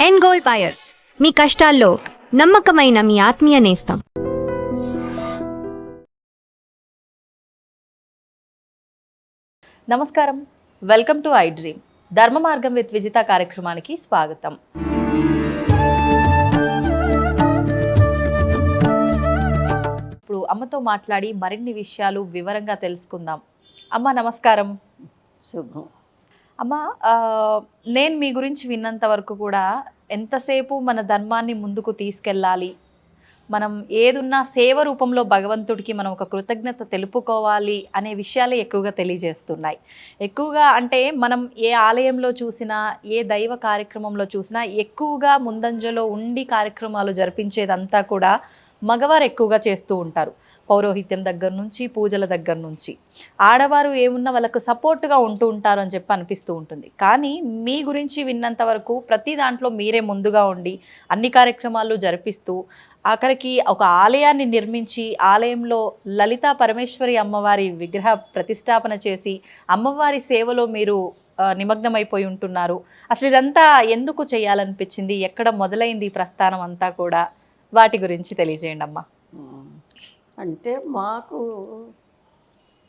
End gold buyers, మీ కష్టాల్లో నమ్మకమైన మీ ఆత్మీయ నేస్తం. నమస్కారం, వెల్కమ్ టు ఐ డ్రీమ్. ధర్మ మార్గం విత్ విజిత కార్యక్రమానికి స్వాగతం. ఇప్పుడు అమ్మతో మాట్లాడి మరిన్ని విషయాలు వివరంగా తెలుసుకుందాం. అమ్మ నమస్కారం. శుభం. అమ్మ, నేను మీ గురించి విన్నంత వరకు కూడా ఎంతసేపు మన ధర్మాన్ని ముందుకు తీసుకెళ్ళాలి, మనం ఏదున్నా సేవ రూపంలో భగవంతుడికి మనం ఒక కృతజ్ఞత తెలుపుకోవాలి అనే విషయాలే ఎక్కువగా తెలియజేస్తున్నాయి. ఎక్కువగా అంటే మనం ఏ ఆలయంలో చూసినా, ఏ దైవ కార్యక్రమంలో చూసినా ఎక్కువగా ముందంజలో ఉండి కార్యక్రమాలు జరిపించేదంతా కూడా మగవారు ఎక్కువగా చేస్తూ ఉంటారు. పౌరోహిత్యం దగ్గర నుంచి, పూజల దగ్గర నుంచి. ఆడవారు ఏమున్నా వాళ్ళకు సపోర్ట్గా ఉంటూ ఉంటారు అని చెప్పి అనిపిస్తూ ఉంటుంది. కానీ మీ గురించి విన్నంత వరకు ప్రతి దాంట్లో మీరే ముందుగా ఉండి అన్ని కార్యక్రమాలు జరిపిస్తూ ఆఖరికి ఒక ఆలయాన్ని నిర్మించి ఆలయంలో లలితా పరమేశ్వరి అమ్మవారి విగ్రహ ప్రతిష్టాపన చేసి అమ్మవారి సేవలో మీరు నిమగ్నమైపోయి ఉంటున్నారు. అసలు ఇదంతా ఎందుకు చేయాలనిపించింది? ఎక్కడ మొదలైంది ఈ ప్రస్థానం అంతా కూడా? వాటి గురించి తెలియజేయండి అమ్మా. అంటే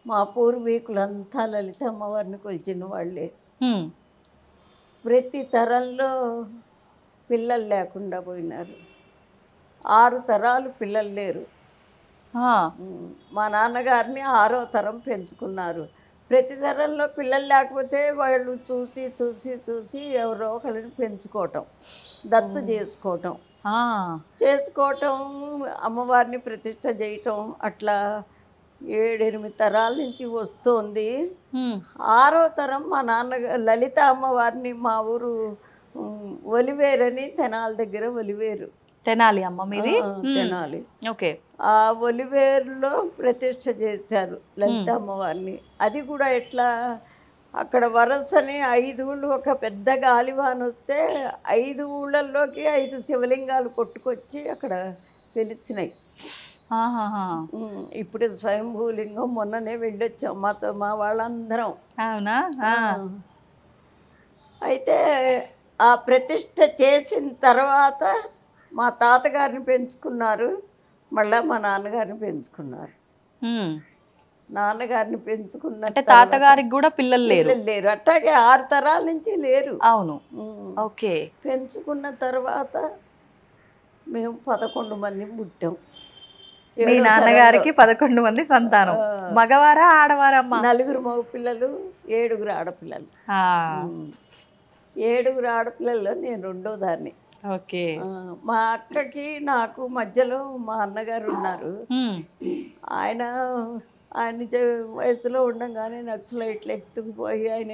మా పూర్వీకులంతా లలిత అమ్మవారిని కొలిచిన వాళ్ళే. ప్రతి తరంలో పిల్లలు లేకుండా పోయినారు. 6 తరాలు పిల్లలు లేరు. మా నాన్నగారిని 6వ తరం పెంచుకున్నారు. ప్రతి తరంలో పిల్లలు లేకపోతే వాళ్ళు చూసి చూసి చూసి ఎవరో ఒకరిని పెంచుకోవటం, దత్తు చేసుకోవటం, అమ్మవారిని ప్రతిష్ట చేయటం, అట్లా 7-8 తరాల నుంచి వస్తుంది. 6వ తరం మా నాన్నగారు లలిత అమ్మవారిని మా ఊరు ఒలివేరని, తెనాలి దగ్గర ఒలివేరు. తెనాలి అమ్మ మీది? తెనాలి. ఓకే. ఆ ఒలివేరులో ప్రతిష్ట చేశారు లలిత అమ్మవారిని. అది కూడా ఎట్లా, అక్కడ వరసని 5 ఊళ్ళు, ఒక పెద్ద గాలివాన వస్తే 5 ఊళ్ళల్లోకి 5 శివలింగాలు కొట్టుకొచ్చి అక్కడ వెలిసినాయి. ఇప్పుడు స్వయంభూలింగం మొన్ననే వెళ్ళొచ్చాం మా వాళ్ళందరం. అవునా? అయితే ఆ ప్రతిష్ట చేసిన తర్వాత మా తాతగారిని పెంచుకున్నారు, మళ్ళీ మా నాన్నగారిని పెంచుకున్నారు. నాన్నగారిని పెంచుకున్న తాతగారికి కూడా పిల్లలు లేరు. అట్లాగే 6 తరాల నుంచి లేరు. అవును. ఓకే. పెంచుకున్న తర్వాత మేము 11 మంది పుట్టాం. మీ నాన్నగారికి 11 మంది సంతానం. మగవారా ఆడవారమ్మా? 4 మగ పిల్లలు, 7 ఆడపిల్లలు. 7 ఆడపిల్లల్లో నేను 2వ దాన్ని. ఓకే. మా అక్కకి నాకు మధ్యలో మా అన్నగారు ఉన్నారు. ఆయన వయసులో ఉండగానే నక్సలైట్లు ఎత్తుకుపోయి ఆయన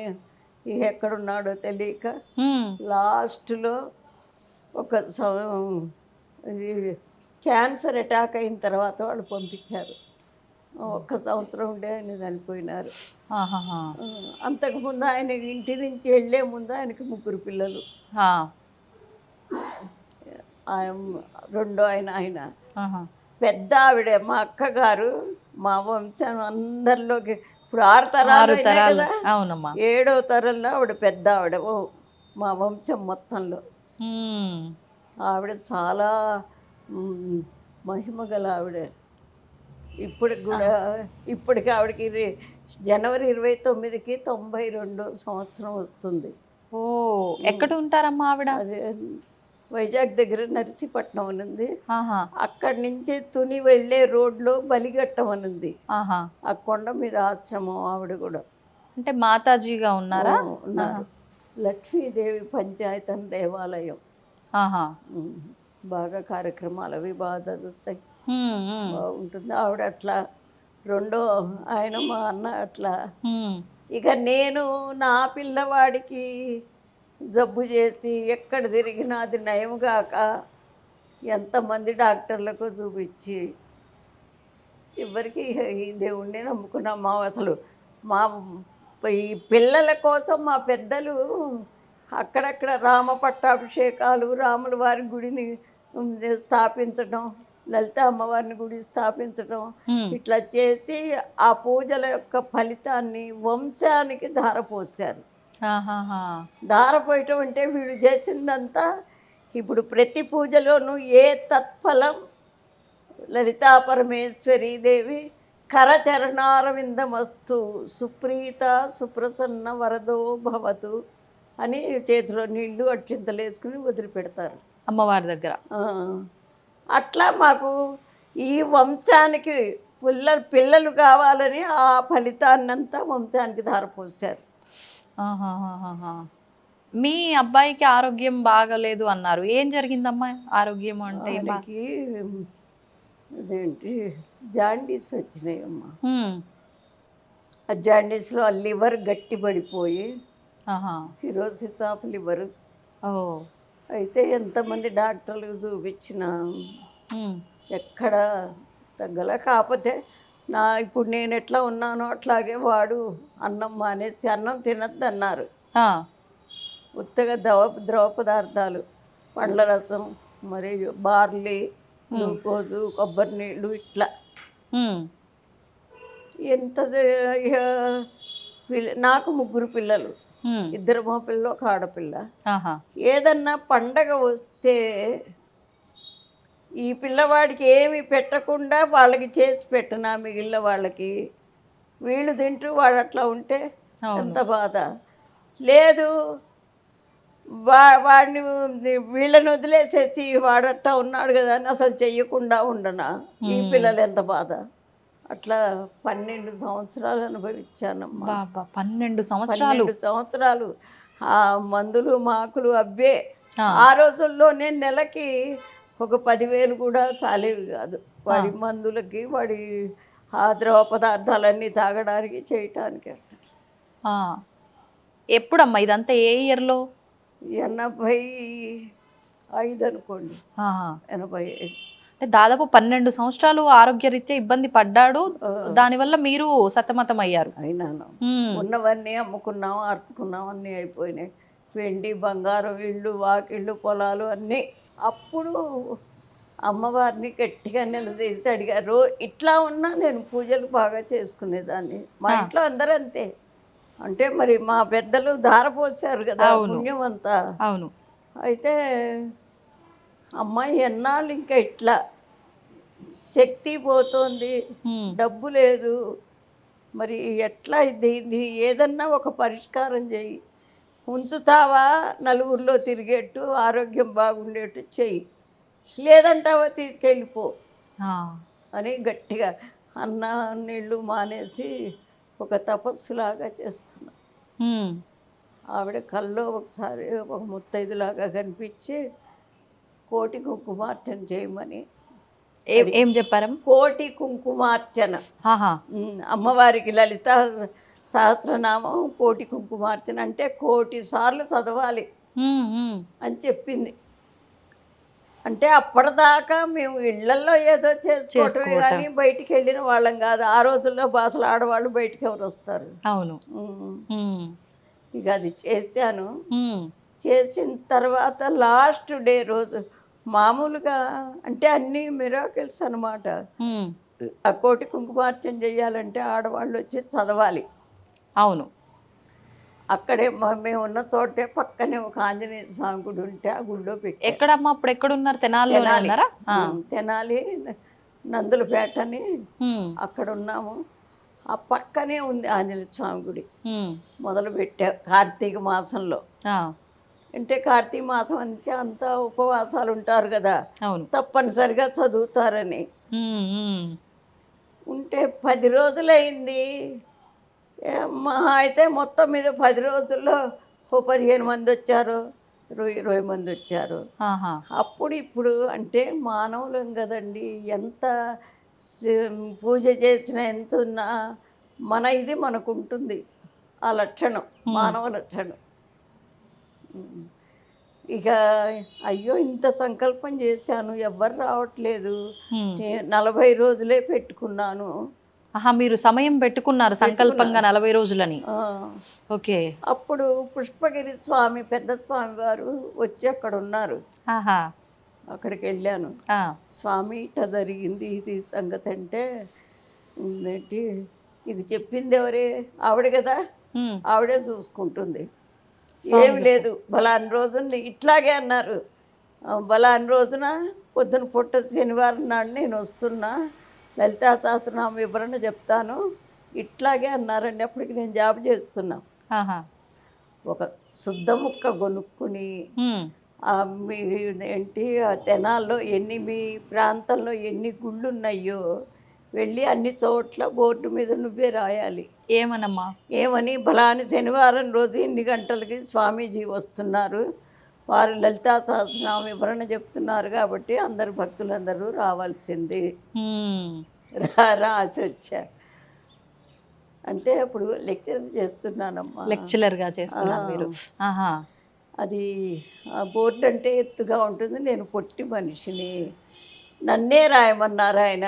ఎక్కడున్నాడో తెలియక లాస్ట్లో ఒక క్యాన్సర్ అటాక్ అయిన తర్వాత వాళ్ళు పంపించారు. 1 సంవత్సరం ఉండే ఆయన చనిపోయినారు. అంతకుముందు ఆయన ఇంటి నుంచి వెళ్ళే ముందు ఆయనకి 3 పిల్లలు. రెండో ఆయన పెద్ద ఆవిడ మా అక్కగారు. మా వంశం అందరిలోకి ఇప్పుడు 6 తరాలు కదా. 7వ తరంలో ఆవిడ పెద్ద ఆవిడ మా వంశం మొత్తంలో. ఆవిడ చాలా మహిమ గల ఆవిడ. ఇప్పటికి ఆవిడకి జనవరి 29కి 92వ సంవత్సరం వస్తుంది. ఓ, ఎక్కడ ఉంటారమ్మా ఆవిడ? అదే వైజాగ్ దగ్గర నర్సీపట్నం అని ఉంది. అక్కడి నుంచి తుని వెళ్ళే రోడ్లో బలిఘట్టం అని ఉంది. ఆ కొండ మీద ఆశ్రమం ఆవిడ కూడా. అంటే మాతాజీగా ఉన్నారు. లక్ష్మీదేవి పంచాయతన్ దేవాలయం. బాగా కార్యక్రమాలు అవి బాగా జరుగుతాయి, బాగుంటుంది. ఆవిడ అట్లా. రెండో ఆయన మా అన్న అట్లా. ఇక నేను నా పిల్లవాడికి జబ్బు చేసి ఎక్కడ తిరిగినా అది నయంగాక ఎంతమంది డాక్టర్లకు చూపించి చివరికి ఈ దేవుణ్ణి నమ్ముకున్నాం. అసలు ఈ పిల్లల కోసం మా పెద్దలు అక్కడక్కడ రామ పట్టాభిషేకాలు, రాముల వారి గుడిని స్థాపించడం, లలిత అమ్మవారిని గుడి స్థాపించడం, ఇట్లా చేసి ఆ పూజల యొక్క ఫలితాన్ని వంశానికి ధారపోసారు. ధారపోయటం అంటే వీడు చేసిందంతా ఇప్పుడు ప్రతి పూజలోనూ ఏ తత్ఫలం లలితా పరమేశ్వరీ దేవి కరచరణారవిందమస్తు సుప్రీత సుప్రసన్న వరదో భవతు అని చేతిలో నీళ్లు అక్షింతలు వేసుకుని వదిలిపెడతారు అమ్మవారి దగ్గర. ఆ, అట్లా మాకు ఈ వంశానికి పిల్లలు కావాలని ఆ ఫలితాన్నంతా వంశానికి ధారపోసారు. ఆహాహాహాహా. మీ అబ్బాయికి ఆరోగ్యం బాగలేదు అన్నారు, ఏం జరిగిందమ్మా? ఆరోగ్యం అంటే ఆయనకి అదేంటి జాండీస్ వచ్చినాయమ్మా. ఆ జాండీస్లో ఆ లివర్ గట్టి పడిపోయి సిరోసిస్ ఆఫ్ లివర్. అయితే ఎంతమంది డాక్టర్లకు చూపించినా ఎక్కడ తగ్గల. కాకపోతే ఇప్పుడు నేను ఎట్లా ఉన్నానో అట్లాగే వాడు అన్నం మానేసి అన్నం తినద్దు అన్నారు. ఉత్తగా ద్రవ పదార్థాలు, పండ్ల రసం, మరి బార్లీ, గ్లూకోజు, కొబ్బరి నీళ్ళు ఇట్లా. ఎంత నాకు 3 పిల్లలు, 2 మా పిల్లలు, 1 ఆడపిల్ల. ఏదన్నా పండగ వస్తే ఈ పిల్లవాడికి ఏమి పెట్టకుండా వాళ్ళకి చేసి పెట్టనా మిగిలిన వాళ్ళకి, వీళ్ళు తింటూ వాడు అట్లా ఉంటే ఎంత బాధ. లేదు వాడిని వీళ్ళని వదిలేసేసి వాడట్లా ఉన్నాడు కదా అని అసలు చెయ్యకుండా ఉండనా, ఈ పిల్లలు ఎంత బాధ. అట్లా 12 సంవత్సరాలు అనుభవించానమ్మా. 12 సంవత్సరాలు ఆ మందులు మాకులు అవే. ఆ రోజుల్లోనే నెలకి ఒక 10,000 కూడా చాలేవి కాదు వాడి మందులకి, వాడి ఆ ద్రవ పదార్థాలన్నీ తాగడానికి చేయటానికి. ఎప్పుడమ్మా ఇదంతా? ఏ ఇయర్లో? 85 అనుకోండి, 85. అంటే దాదాపు 12 సంవత్సరాలు ఆరోగ్యరీత్యా ఇబ్బంది పడ్డాడు, దానివల్ల మీరు సతమతం అయ్యారు. అయినాను. ఉన్నవన్నీ అమ్ముకున్నాం, అర్చుకున్నాం, అన్నీ అయిపోయినాయి. వెండి బంగారం, ఇళ్ళు వాకిళ్ళు పొలాలు అన్నీ. అప్పుడు అమ్మవారిని గట్టిగా నిలదీసి అడిగారు. ఇట్లా ఉన్నా నేను పూజలు బాగా చేసుకునేదాన్ని. మా ఇంట్లో అందరూ అంతే. అంటే మరి మా పెద్దలు ధారపోసారు కదా పుణ్యం అంతా. అవును. అయితే అమ్మాయి ఎన్నాళ్ళు ఇంకా ఇట్లా శక్తి పోతుంది, డబ్బు లేదు, మరి ఎట్లా దీన్ని ఏదన్నా ఒక పరిష్కారం చెయ్యి, ఉంచుతావా నలుగురిలో తిరిగేట్టు, ఆరోగ్యం బాగుండేట్టు చెయ్యి, లేదంటావా తీసుకెళ్ళిపో అని గట్టిగా అన్న నీళ్ళు మానేసి ఒక తపస్సులాగా చేసుకున్నా. ఆవిడ కల్లో ఒకసారి ఒక ముత్తైదులాగా కనిపించి కోటి కుంకుమార్చన చేయమని. ఏం చెప్పారు? కోటి కుంకుమార్చన. అమ్మవారికి లలిత సహస్రనామం కోటి కుంకుమార్చన అంటే 1,000,000 సార్లు చదవాలి అని చెప్పింది. అంటే అప్పటిదాకా మేము ఇళ్లల్లో ఏదో చేసుకోవటమే కానీ బయటికి వెళ్ళిన వాళ్ళం కాదు. ఆ రోజుల్లో బాసలు ఆడవాళ్ళు బయటికి ఎవరు వస్తారు? అవును. ఇక అది చేశాను. చేసిన తర్వాత లాస్ట్ డే రోజు మామూలుగా అంటే అన్నీ మిరాకిల్స్ అనమాట. ఆ కోటి కుంకుమార్చన చేయాలంటే ఆడవాళ్ళు వచ్చి చదవాలి. అవును. అక్కడే మేము ఉన్న చోటే పక్కనే ఒక ఆంజనేయ స్వామి గుడి ఉంటే ఆ గుడిలో పెట్టి. ఎక్కడమ్మా అప్పుడు ఎక్కడున్నారు? తెనాలి నందులపేట అని అక్కడ ఉన్నాము. ఆ పక్కనే ఉంది ఆంజనేయ స్వామి గుడి. మొదలు పెట్టా కార్తీక మాసంలో. అంటే కార్తీక మాసం అంతే అంతా ఉపవాసాలు ఉంటారు కదా, తప్పనిసరిగా చదువుతారని. ఉంటే 10 రోజులైంది. మహా అయితే మొత్తం మీద 10 రోజుల్లో 15 మంది వచ్చారు, 20 మంది వచ్చారు. అప్పుడు ఇప్పుడు అంటే మానవులం కదండి, ఎంత పూజ చేసినా ఎంత ఉన్నా మన ఇది మనకు ఉంటుంది. ఆ లక్షణం మానవ లక్షణం. ఇక అయ్యో ఇంత సంకల్పం చేశాను, ఎవ్వరు రావట్లేదు, 40 రోజులే పెట్టుకున్నాను. మీరు సమయం పెట్టుకున్నారు సంకల్పంగా 40 రోజులని. ఓకే. అప్పుడు పుష్పగిరి స్వామి పెద్ద స్వామి వారు వచ్చి అక్కడ ఉన్నారు. అక్కడికి వెళ్ళాను. స్వామి ఇట్లా జరిగింది ఇది సంగతి అంటే, ఏంటి ఇది చెప్పింది ఎవరే? ఆవిడ కదా, ఆవిడే చూసుకుంటుంది, ఏమి లేదు బలాన్ని రోజుని ఇట్లాగే అన్నారు. బలాని రోజున పొద్దున పుట్ట శనివారం నాడు నేను వస్తున్నా, లలితా సహస్రనామ వివరణ చెప్తాను ఇట్లాగే అన్నారండి. అప్పటికి నేను జాబ్ చేస్తున్నా. ఆహా. ఒక శుద్ధ ముక్క కొనుక్కుని ఉమ్. మీ ఏంటి ఆ తెనాల్లో మీ ప్రాంతంలో ఎన్ని గుళ్ళు ఉన్నాయో వెళ్ళి అన్ని చోట్ల బోర్డు మీద నువ్వే రాయాలి. ఏమనమ్మా? ఏమని, బలాని శనివారం రోజు ఇన్ని గంటలకి స్వామీజీ వస్తున్నారు, వారు లలితా సహస్రనామ వివరణ చెప్తున్నారు కాబట్టి అందరు భక్తులందరూ రావాల్సింది. రాసి వచ్చారు. అంటే అప్పుడు లెక్చర్ చేస్తున్నానమ్మా. లెక్చరర్గా చేస్తున్నారు మీరు. ఆహా. అది ఆ బోర్డు అంటే ఎత్తుగా ఉంటుంది, నేను పొట్టి మనిషిని, నన్నే రాయమన్నారు ఆయన.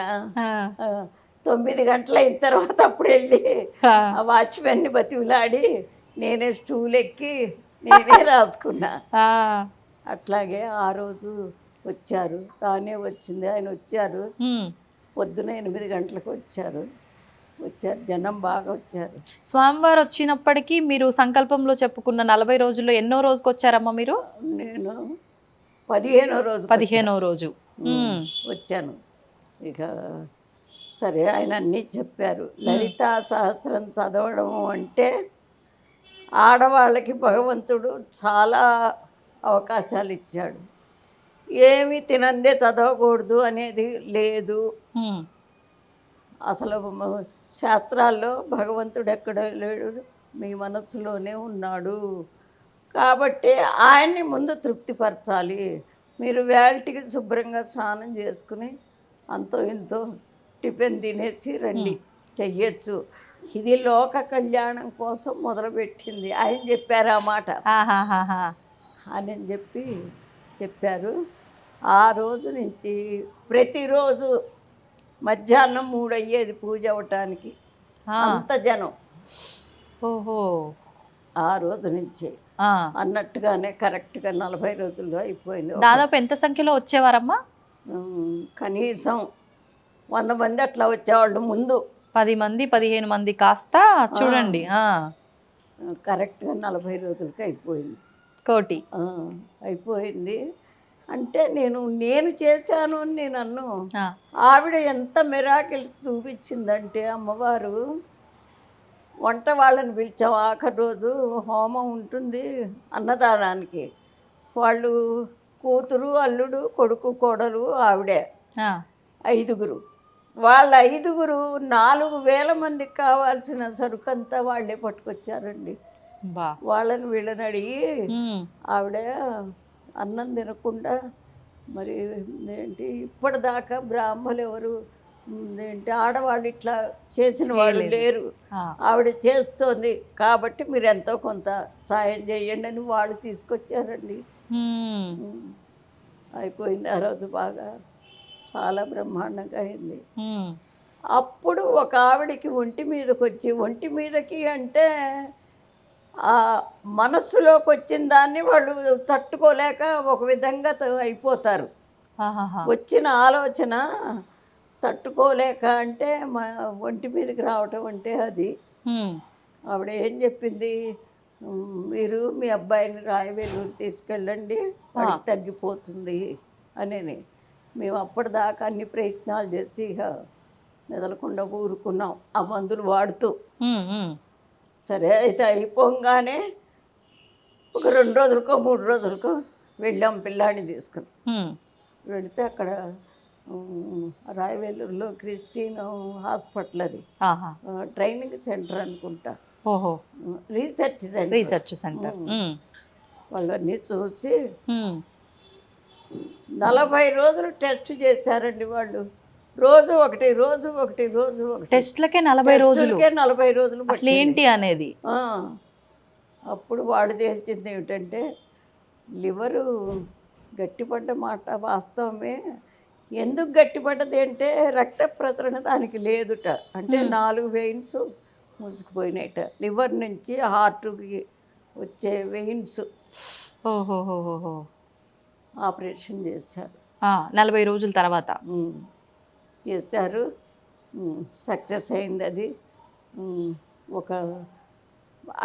9 గంటలు అయిన తర్వాత అప్పుడు వెళ్ళి ఆ వాచ్మెన్ని బతిమిలాడి నేనే స్టూల్ ఎక్కి నేనే రాసుకున్నా. అట్లాగే ఆ రోజు వచ్చారు, రానే వచ్చింది, ఆయన వచ్చారు. పొద్దున 8 గంటలకు వచ్చారు. జనం బాగా వచ్చారు. స్వామివారు వచ్చినప్పటికీ మీరు సంకల్పంలో చెప్పుకున్న 40 రోజుల్లో ఎన్నో రోజుకి వచ్చారమ్మా మీరు? నేను 15వ రోజు. 15వ రోజు వచ్చాను. ఇక సరే ఆయన అన్నీ చెప్పారు. లలితా సహస్రం చదవడం అంటే ఆడవాళ్ళకి భగవంతుడు చాలా అవకాశాలు ఇచ్చాడు. ఏమి తినందే చదవకూడదు అనేది లేదు. అసలు శాస్త్రాల్లో భగవంతుడు ఎక్కడ లేడు, మీ మనస్సులోనే ఉన్నాడు. కాబట్టి ఆయన్ని ముందు తృప్తిపరచాలి. మీరు వేళటికి శుభ్రంగా స్నానం చేసుకుని అంతో ఇంతో టిఫిన్ తినేసి రండి, చెయ్యొచ్చు. ఇది లోక కళ్యాణం కోసం మొదలుపెట్టింది. ఆయన చెప్పారు ఆ మాట అని చెప్పారు. ఆ రోజు నుంచి ప్రతిరోజు మధ్యాహ్నం 3 అయ్యేది పూజ అవ్వటానికి, అంత జనం. ఓహో. ఆ రోజు నుంచి అన్నట్టుగానే కరెక్ట్గా 40 రోజుల్లో అయిపోయింది. దాదాపు ఎంత సంఖ్యలో వచ్చేవారమ్మా? కనీసం 100 మంది అట్లా వచ్చేవాళ్ళు. ముందు 10 మంది 15 మంది కాస్త చూడండి. కరెక్ట్గా 40 రోజులకి అయిపోయింది. కోటి అయిపోయింది. అంటే నేను చేశాను అని నేను అన్ను. ఆవిడ ఎంత మిరాకిల్స్ చూపించిందంటే అమ్మవారు, వంట వాళ్ళని పిలిచాం. ఆఖరి రోజు హోమం ఉంటుంది అన్నదానానికి. వాళ్ళు కూతురు, అల్లుడు, కొడుకు, కోడలు, ఆవిడే 5గురు. వాళ్ళ 5గురు 4000 మందికి కావాల్సిన సరుకంతా వాళ్ళే పట్టుకొచ్చారండి. వాళ్ళని వీళ్ళని అడిగి ఆవిడ అన్నం తినకుండా, మరి ఏంటి ఇప్పటిదాకా బ్రాహ్మలు ఎవరు ఏంటి ఆడవాళ్ళు ఇట్లా చేసిన వాళ్ళు లేరు, ఆవిడ చేస్తోంది కాబట్టి మీరు ఎంతో కొంత సాయం చేయండి అని వాళ్ళు తీసుకొచ్చారండి. అయిపోయింది ఆ రోజు. బాగా చాలా బ్రహ్మాండంగా అయింది. అప్పుడు ఒక ఆవిడికి ఒంటి మీదకి అంటే ఆ మనస్సులోకి వచ్చిన దాన్ని వాళ్ళు తట్టుకోలేక ఒక విధంగా అయిపోతారు. వచ్చిన ఆలోచన తట్టుకోలేక అంటే మన ఒంటి మీదకి రావటం అంటే అది. ఆవిడ ఏం చెప్పింది, మీరు మీ అబ్బాయిని రాయవేలూరు తీసుకెళ్ళండి, వాడికి తగ్గిపోతుంది అని. మేము అప్పటిదాకా అన్ని ప్రయత్నాలు చేసి ఇక మెదలకుండా ఊరుకున్నాం ఆ మందులు వాడుతూ. సరే అయితే అయిపోగానే ఒక 2 రోజులకో 3 రోజులకో వెళ్ళాం పిల్లాడిని తీసుకుని. వెళితే అక్కడ రాయవేలూరులో క్రిస్టియన్ హాస్పిటల్, అది ట్రైనింగ్ సెంటర్ అనుకుంటా, రీసెర్చ్ సెంటర్. వాళ్ళన్నీ చూసి 40 రోజులు టెస్ట్ చేశారండి వాళ్ళు. రోజు ఒకటి. టెస్ట్లకే 40 రోజులు. 40 రోజులు అసలు ఏంటి అనేది. అప్పుడు వాడు తేల్చింది ఏమిటంటే, లివరు గట్టిపడ్డ మాట వాస్తవమే. ఎందుకు గట్టిపడ్డది అంటే రక్త ప్రసరణ దానికి లేదుట. అంటే 4 వెయిన్స్ మూసుకుపోయినాయట. లివర్ నుంచి హార్ట్కి వచ్చే వెయిన్స్. ఓహోహోహో. ఆపరేషన్ చేశారు 40 రోజుల తర్వాత. చేశారు, సక్సెస్ అయింది అది. ఒక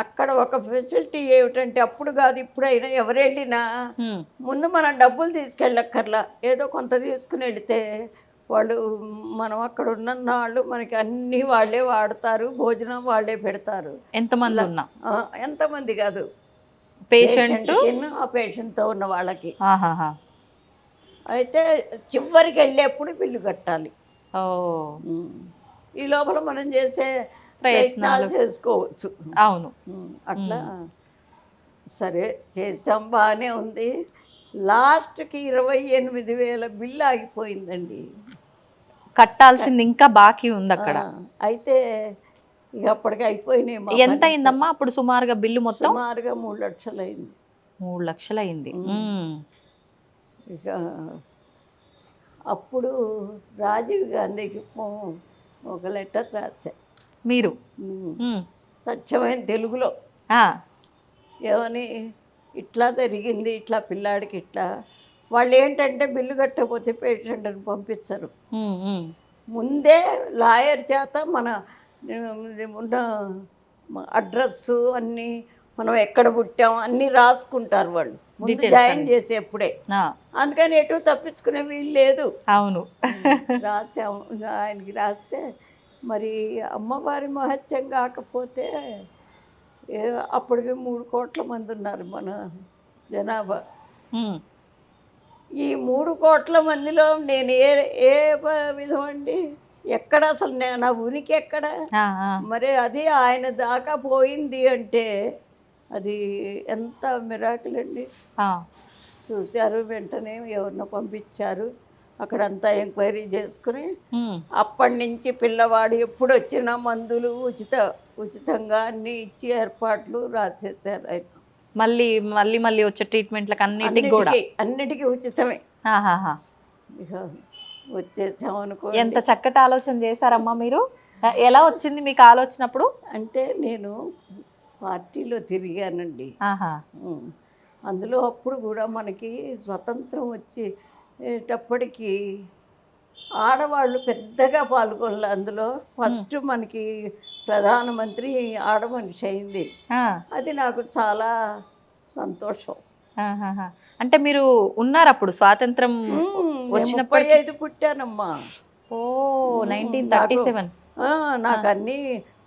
అక్కడ ఒక ఫెసిలిటీ ఏమిటంటే అప్పుడు కాదు ఇప్పుడైనా ఎవరు వెళ్ళినా ఉమ్, ముందు మనం డబ్బులు తీసుకెళ్ళక్కర్లా, ఏదో కొంత తీసుకుని వెళితే వాళ్ళు మనం అక్కడ ఉన్న వాళ్ళు మనకి అన్నీ వాళ్ళే వాడతారు, భోజనం వాళ్ళే పెడతారు. ఎంతమంది ఉన్నా ఆ, ఎంతమంది కాదు, పేషెంట్. ఆ పేషెంట్తో ఉన్న వాళ్ళకి. ఆహాహా. అయితే చివరికి వెళ్ళేప్పుడు బిల్లు కట్టాలి. ఓ, ఈ లోపల మనం చేసే ప్రయత్నాలు. ప్రయత్నాలు చేసుకోవచ్చు. అవును. అట్లా సరే చేసాం, బాగానే ఉంది. లాస్ట్కి 28,000 బిల్లు ఆగిపోయిందండి. కట్టాల్సింది ఇంకా బాకీ ఉంది అక్కడ. అయితే ఇక అప్పటికి అయిపోయినాయి. మా ఎంత పని అయిందమ్మా అప్పుడు సుమారుగా బిల్లు మొత్తం? సుమారుగా 3 లక్షలు అయింది. 3 లక్షలు అయింది. ఇక అప్పుడు రాజీవ్ గాంధీకి ఒక లెటర్ రాశా, మీరు? స్వచ్ఛమైన తెలుగులో. ఆ, ఏమని, ఇట్లా జరిగింది, ఇట్లా పిల్లాడికి ఇట్లా. వాళ్ళు ఏంటంటే బిల్లు కట్టకపోతే పేషెంట్ని పంపించరు. ముందే లాయర్ చేత మన ఉన్న అడ్రస్సు అన్నీ, మనం ఎక్కడ పుట్టాం అన్నీ రాసుకుంటారు వాళ్ళు ముందు Details జాయిన్ అన్ని. చేసేప్పుడే. ఆ, అందుకని ఎటు తప్పించుకునే వీలు లేదు. అవును. రాసాము, ఆయనకి రాస్తే మరి అమ్మవారి మహత్యం కాకపోతే అప్పటికి 3 కోట్ల మంది ఉన్నారు మన జనాభా. ఉమ్, ఈ 3 కోట్ల మందిలో నేను ఏ విధం అండి, ఎక్కడ అసలు నా ఉనికి ఎక్కడ? ఆ, ఆ. మరి అది ఆయన దాకా పోయింది అంటే అది ఎంత మిరాకిల్ అండి. ఆ, చూశారు, వెంటనే ఎవరినో పంపించారు, అక్కడంతా ఎంక్వైరీ చేసుకుని అప్పటి నుంచి పిల్లవాడు ఎప్పుడు వచ్చినా మందులు ఉచితంగా అన్నీ ఇచ్చి ఏర్పాట్లు రాసేసారు ఆయన. మళ్ళీ మళ్ళీ మళ్ళీ వచ్చే ట్రీట్మెంట్లకు అన్నిటికి కూడా అన్నిటికీ ఉచితమే. ఆహాహా. ఇక వచ్చేసాం అనుకో. ఎంత చక్కటి ఆలోచన చేశారమ్మా మీరు. ఎలా వచ్చింది మీకు ఆలోచన అప్పుడు? అంటే నేను పార్టీలో తిరిగానండి. ఆహా. అందులో అప్పుడు కూడా మనకి స్వతంత్రం వచ్చేటప్పటికి ఆడవాళ్ళు పెద్దగా పాల్గొనలే అందులో. ఫస్ట్ మనకి ప్రధానమంత్రి ఆడమనిషి అయింది. అది నాకు చాలా సంతోషం. ఆహాహా. అంటే మీరు ఉన్నారు అప్పుడు స్వాతంత్రం వచ్చినప్పుడు? 35 పుట్టానమ్మా. ఓ, 1937. నాకు అన్నీ,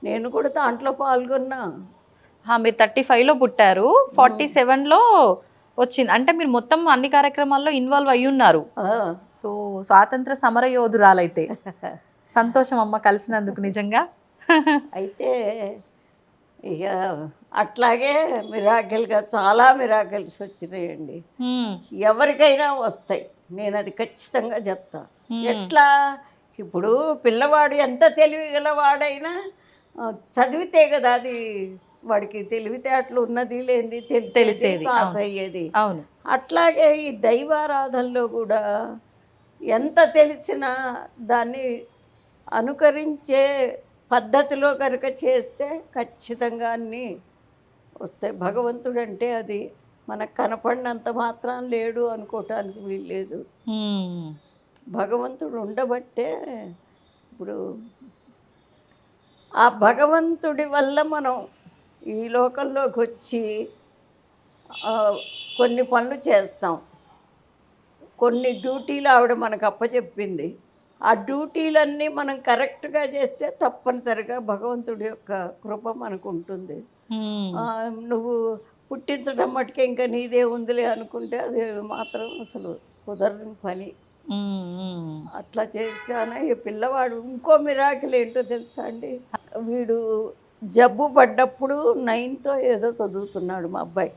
నేను కూడా దాంట్లో పాల్గొన్నా. మీరు 35లో పుట్టారు, 47లో వచ్చింది. అంటే మీరు మొత్తం అన్ని కార్యక్రమాల్లో ఇన్వాల్వ్ అయ్యి ఉన్నారు. సో స్వాతంత్ర సమర యోధురాలైతే. సంతోషం అమ్మ కలిసినందుకు నిజంగా. అయితే ఇక అట్లాగే మిరాకిల్గా చాలా మిరాకిల్స్ వచ్చినాయండి. ఎవరికైనా వస్తాయి, నేను అది ఖచ్చితంగా చెప్తా. ఎట్లా, ఇప్పుడు పిల్లవాడు ఎంత తెలివిగలవాడైనా చదివితే కదా అది వాడికి తెలివితేటలు ఉన్నది లేనిది తెలిసేది, పాస్ అయ్యేది. అవును. అట్లాగే ఈ దైవారాధనలో కూడా ఎంత తెలిసినా దాన్ని అనుకరించే పద్ధతిలో కనుక చేస్తే ఖచ్చితంగా అన్నీ వస్తాయి. భగవంతుడు అంటే అది మనకు కనపడినంత మాత్రం లేడు అనుకోవటానికి వీల్లేదు. భగవంతుడు ఉండబట్టే ఇప్పుడు ఆ భగవంతుడి వల్ల మనం ఈ లోకంలోకి వచ్చి కొన్ని పనులు చేస్తాం. కొన్ని డ్యూటీలు ఆవిడ మనకు అప్పచెప్పింది. ఆ డ్యూటీలన్నీ మనం కరెక్ట్గా చేస్తే తప్పనిసరిగా భగవంతుడి యొక్క కృప మనకు ఉంటుంది. నువ్వు పుట్టించడం మటుకే ఇంకా నీదే ఉందిలే అనుకుంటే అది మాత్రం అసలు కుదరని పని. అట్లా చేశాను. ఈ పిల్లవాడు ఇంకో మిరాకిల్ ఏంటో తెలుసా అండి, వీడు జబ్బు పడ్డప్పుడు 9th ఏదో చదువుతున్నాడు మా అబ్బాయి.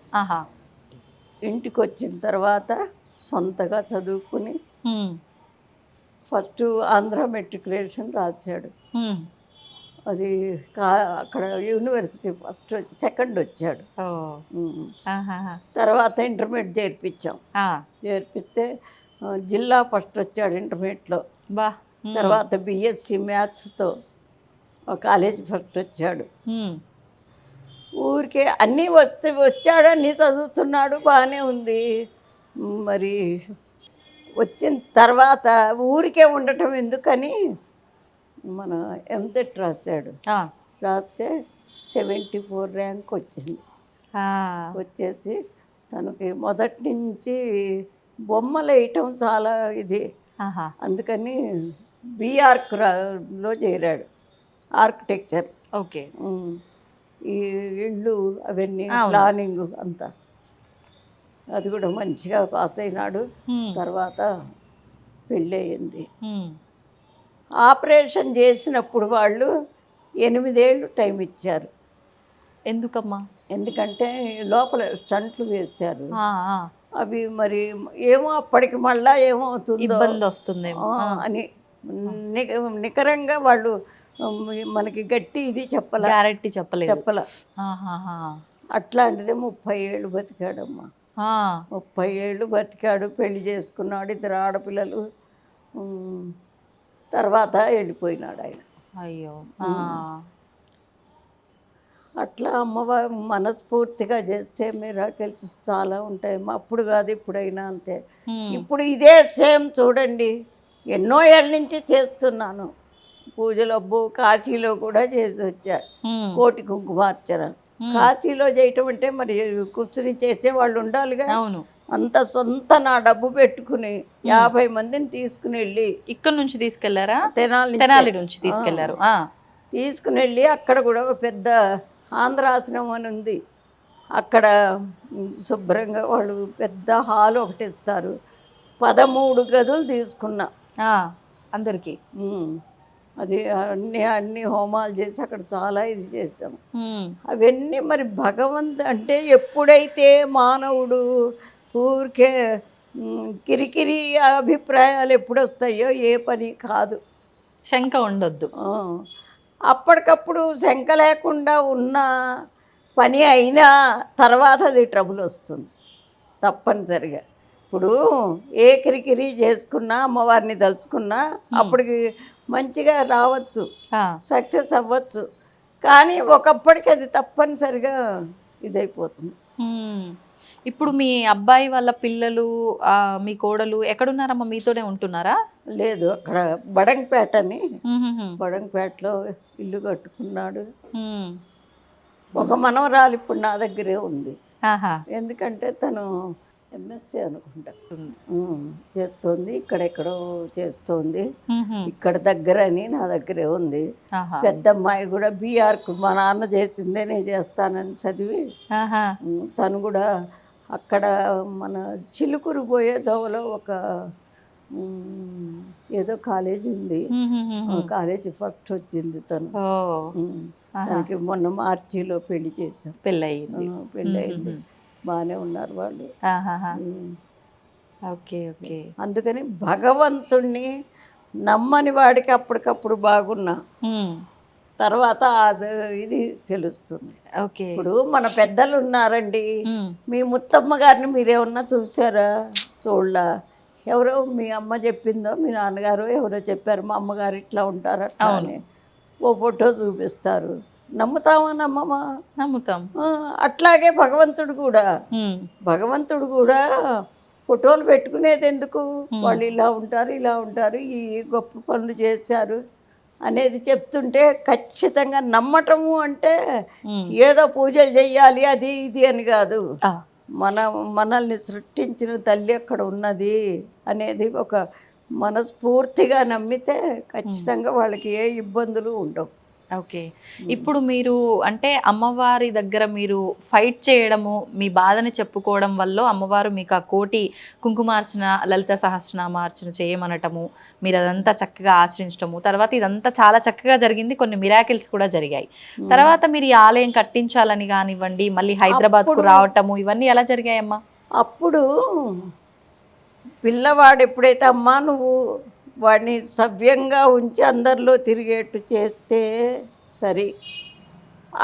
ఇంటికి వచ్చిన తర్వాత సొంతగా చదువుకుని ఫస్ట్ ఆంధ్ర మెట్రికులేషన్ రాశాడు. అది అక్కడ యూనివర్సిటీ ఫస్ట్ సెకండ్ వచ్చాడు. తర్వాత ఇంటర్మీడియట్ చేర్పించాం. చేర్పిస్తే జిల్లా ఫస్ట్ వచ్చాడు ఇంటర్మీడియట్లో. తర్వాత బిఎస్సి మ్యాథ్స్తో కాలేజ్ ఫస్ట్ వచ్చాడు. ఊరికే అన్నీ వచ్చాడు, అన్నీ చదువుతున్నాడు, బాగానే ఉంది. మరి వచ్చిన తర్వాత ఊరికే ఉండటం ఎందుకని మన ఎంసెట్ రాశాడు. రాస్తే 74 ర్యాంక్ వచ్చింది. ఆ, వచ్చేసి తనకి మొదటి నుంచి బొమ్మలు వేయటం చాలా ఇది, ఆహా, అందుకని బీఆర్క్లో చేరాడు, ఆర్కిటెక్చర్. ఓకే. ఈ ఇళ్ళు అవన్నీ అవును. ప్లానింగ్ అంతా, అది కూడా మంచిగా పాస్ అయినాడు. హ్మ్, తర్వాత పెళ్ళయింది. హ్మ్. ఆపరేషన్ చేసినప్పుడు వాళ్ళు 8 ఏళ్ళు టైం ఇచ్చారు, ఎందుకమ్మా? ఎందుకంటే లోపల స్టంట్లు వేశారు. ఆ, ఆ, అవి మరి ఏమో అప్పటికి మళ్ళా ఏమవుతుందో ఇబ్బంది వస్తుందేమో. ఆ, అని నికరంగా వాళ్ళు మనకి గట్టి ఇది గ్యారెంటీ చెప్పలేదు. చెప్పల. ఆహాహా. అట్లాంటిదే 30 ఏళ్ళు బతికాడమ్మా. ఆ, 30 ఏళ్ళు బతికాడు, పెళ్లి చేసుకున్నాడు, 2 ఆడపిల్లలు. ఉమ్, తర్వాత వెళ్ళిపోయినాడు ఆయన. అయ్యో. అట్లా అమ్మవారు మనస్ఫూర్తిగా చేస్తే మిరాకిల్స్ చాలా ఉంటాయమ్మా. అప్పుడు కాదు ఇప్పుడైనా అంతే. ఇప్పుడు ఇదే సేమ్ చూడండి, ఎన్నో ఏళ్ళ నుంచి చేస్తున్నాను పూజలు. అబ్బో కాశీలో కూడా చేసి వచ్చా, కోటి కుంకుమార్చన. కాశీలో చేయటం అంటే మరి కూర్చుని చేసే వాళ్ళు ఉండాలిగా. అవును. అంత సొంత నా డబ్బు పెట్టుకుని 50 మందిని తీసుకుని వెళ్ళి, ఇక్కడ నుంచి తీసుకెళ్లారా? తెనాలి తెనాలి నుంచి తీసుకెళ్లారు. తీసుకుని వెళ్ళి అక్కడ కూడా ఒక పెద్ద ఆంధ్రాశ్రమం అని ఉంది, అక్కడ శుభ్రంగా వాళ్ళు పెద్ద హాల్ ఒకటి ఇస్తారు. 13 గదులు తీసుకున్నా అందరికి. అది అన్ని హోమాలు చేసి అక్కడ చాలా ఇది చేసాం. అవన్నీ మరి అంటే ఎప్పుడైతే మానవుడు ఊరికే కిరికిరి అభిప్రాయాలు ఎప్పుడు వస్తాయో ఏ పని కాదు, శంక ఉండొద్దు. అప్పటికప్పుడు శంక లేకుండా ఉన్న పని అయినా తర్వాత అది ట్రబుల్ వస్తుంది తప్పనిసరిగా. ఇప్పుడు ఏ కిరికిరి చేసుకున్నా అమ్మవారిని తలుచుకున్నా అప్పటికి మంచిగా రావచ్చు, సక్సెస్ అవ్వచ్చు. కానీ ఒకప్పటికి అది తప్పనిసరిగా ఇదైపోతుంది. ఇప్పుడు మీ అబ్బాయి వాళ్ళ పిల్లలు, మీ కోడలు ఎక్కడున్నారమ్మా? మీతోనే ఉంటున్నారా? లేదు, అక్కడ బడంగపేట అని, బడంగపేటలో ఇల్లు కట్టుకున్నాడు. ఒక మనవరాలు ఇప్పుడు నా దగ్గరే ఉంది. ఎందుకంటే తను ఎంఎస్సీ అనుకుంటా చేస్తోంది, ఇక్కడెక్కడో చేస్తోంది, ఇక్కడ దగ్గర అని నా దగ్గరే ఉంది. పెద్ద అమ్మాయి కూడా బీఆర్కు మా నాన్న చేసిందే నేను చేస్తానని చదివి తను కూడా అక్కడ మన చిలుకూరు పోయే దోవలో ఒక ఏదో కాలేజీ ఉంది, కాలేజీ ఫస్ట్ వచ్చింది తను. తనకి మొన్న మార్చిలో పెళ్లి చేసాం, పెళ్ళయింది, బాగానే ఉన్నారు వాళ్ళు. అందుకని భగవంతుణ్ణి నమ్మని వాడికి అప్పటికప్పుడు బాగున్నా తర్వాత ఇది తెలుస్తుంది. ఇప్పుడు మన పెద్దలు ఉన్నారండి, మీ ముత్తమ్మ గారిని మీరేమన్నా చూసారా? చూడలా. ఎవరో మీ అమ్మ చెప్పిందో, మీ నాన్నగారు ఎవరో చెప్పారు మా అమ్మగారు ఇట్లా ఉంటారు అట్లా అని ఓ ఫోటో చూపిస్తారు. నమ్ముతామా నమ్మమా? నమ్ముతాం. అట్లాగే భగవంతుడు కూడా ఫోటోలు పెట్టుకునేది ఎందుకు? వాళ్ళు ఇలా ఉంటారు ఈ గొప్ప పనులు చేశారు అనేది చెప్తుంటే ఖచ్చితంగా నమ్మటము అంటే ఏదో పూజలు చెయ్యాలి అది ఇది అని కాదు. మనల్ని సృష్టించిన తల్లి అక్కడ ఉన్నది అనేది ఒక మనస్ఫూర్తిగా నమ్మితే ఖచ్చితంగా వాళ్ళకి ఏ ఇబ్బందులు ఉండవు. ఓకే. ఇప్పుడు మీరు అంటే అమ్మవారి దగ్గర మీరు ఫైట్ చేయడము, మీ బాధని చెప్పుకోవడం వల్ల అమ్మవారు మీకు ఆ కోటి కుంకుమార్చన, లలిత సహస్రనామార్చన చేయమనటము, మీరు అదంతా చక్కగా ఆచరించడము, తర్వాత ఇదంతా చాలా చక్కగా జరిగింది, కొన్ని మిరాకిల్స్ కూడా జరిగాయి. తర్వాత మీరు ఈ ఆలయం కట్టించాలని కానివ్వండి, మళ్ళీ హైదరాబాద్కు రావటము, ఇవన్నీ ఎలా జరిగాయమ్మా? అప్పుడు పిల్లవాడు ఎప్పుడైతే అమ్మా నువ్వు వాడిని సవ్యంగా ఉంచి అందరిలో తిరిగేట్టు చేస్తే సరి,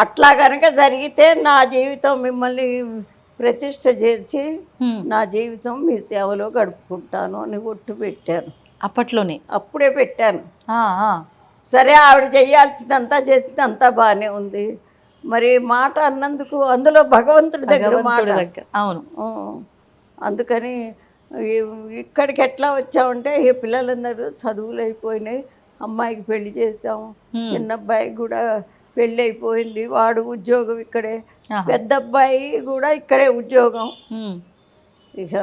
అట్లా కనుక జరిగితే నా జీవితం మిమ్మల్ని ప్రతిష్ట చేసి నా జీవితం మీ సేవలో గడుపుకుంటాను అని ఒట్టు పెట్టాను. అప్పుడే పెట్టాను. సరే, ఆవిడ చేయాల్సిందంతా చేసిందంతా బాగానే ఉంది, మరి మాట అన్నందుకు అందులో భగవంతుడి దగ్గర మాట. అవును. అందుకని ఇక్కడికి ఎట్లా వచ్చామంటే ఈ పిల్లలందరూ చదువులు అయిపోయినాయి, అమ్మాయికి పెళ్లి చేసాము, చిన్న అబ్బాయికి కూడా పెళ్ళి అయిపోయింది, వాడు ఉద్యోగం ఇక్కడే, ఆహా. పెద్ద అబ్బాయి కూడా ఇక్కడే ఉద్యోగం. ఉమ్. ఇక